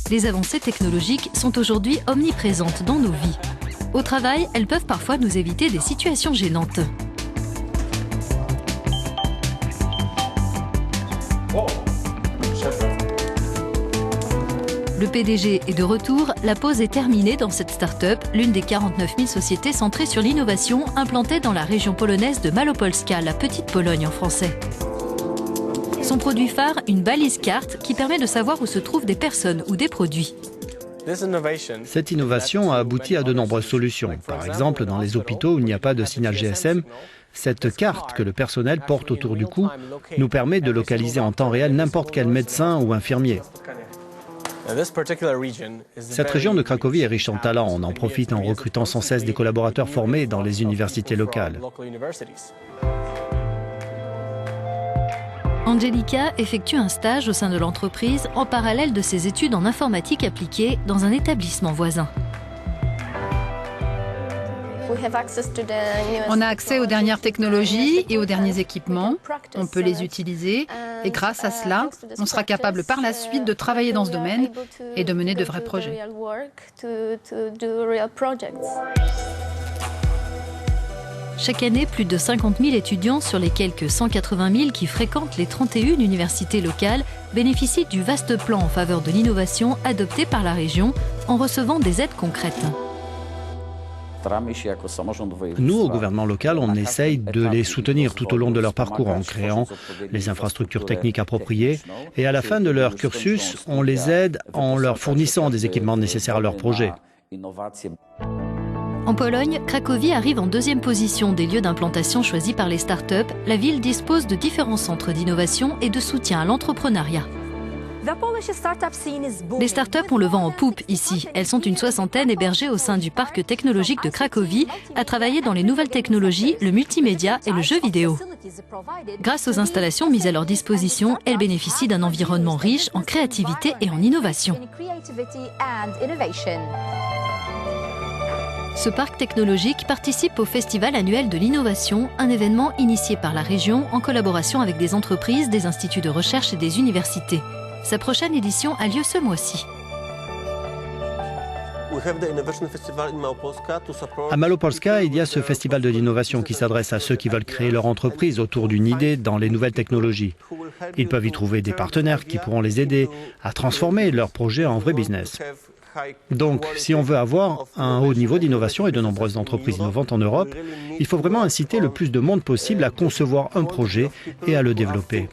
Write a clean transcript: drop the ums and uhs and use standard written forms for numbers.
Les avancées technologiques sont aujourd'hui omniprésentes dans nos vies. Au travail, elles peuvent parfois nous éviter des situations gênantes. Le PDG est de retour, la pause est terminée dans cette start-up, l'une des 49 000 sociétés centrées sur l'innovation implantée dans la région polonaise de Malopolska, la petite Pologne en français. Son produit phare, une balise carte qui permet de savoir où se trouvent des personnes ou des produits. Cette innovation a abouti à de nombreuses solutions. Par exemple, dans les hôpitaux où il n'y a pas de signal GSM, cette carte que le personnel porte autour du cou nous permet de localiser en temps réel n'importe quel médecin ou infirmier. Cette région de Cracovie est riche en talents. On en profite en recrutant sans cesse des collaborateurs formés dans les universités locales. Angelika effectue un stage au sein de l'entreprise en parallèle de ses études en informatique appliquée dans un établissement voisin. On a accès aux dernières technologies et aux derniers équipements. On peut les utiliser et grâce à cela, on sera capable par la suite de travailler dans ce domaine et de mener de vrais projets. Chaque année, plus de 50 000 étudiants sur les quelques 180 000 qui fréquentent les 31 universités locales bénéficient du vaste plan en faveur de l'innovation adopté par la région en recevant des aides concrètes. Nous, au gouvernement local, on essaye de les soutenir tout au long de leur parcours en créant les infrastructures techniques appropriées et à la fin de leur cursus, on les aide en leur fournissant des équipements nécessaires à leur projet. En Pologne, Cracovie arrive en deuxième position des lieux d'implantation choisis par les startups. La ville dispose de différents centres d'innovation et de soutien à l'entrepreneuriat. Les startups ont le vent en poupe ici. Elles sont une soixantaine hébergées au sein du parc technologique de Cracovie à travailler dans les nouvelles technologies, le multimédia et le jeu vidéo. Grâce aux installations mises à leur disposition, elles bénéficient d'un environnement riche en créativité et en innovation. Ce parc technologique participe au Festival annuel de l'innovation, un événement initié par la région en collaboration avec des entreprises, des instituts de recherche et des universités. Sa prochaine édition a lieu ce mois-ci. À Malopolska, il y a ce festival de l'innovation qui s'adresse à ceux qui veulent créer leur entreprise autour d'une idée dans les nouvelles technologies. Ils peuvent y trouver des partenaires qui pourront les aider à transformer leur projet en vrai business. Donc, si on veut avoir un haut niveau d'innovation et de nombreuses entreprises innovantes en Europe, il faut vraiment inciter le plus de monde possible à concevoir un projet et à le développer.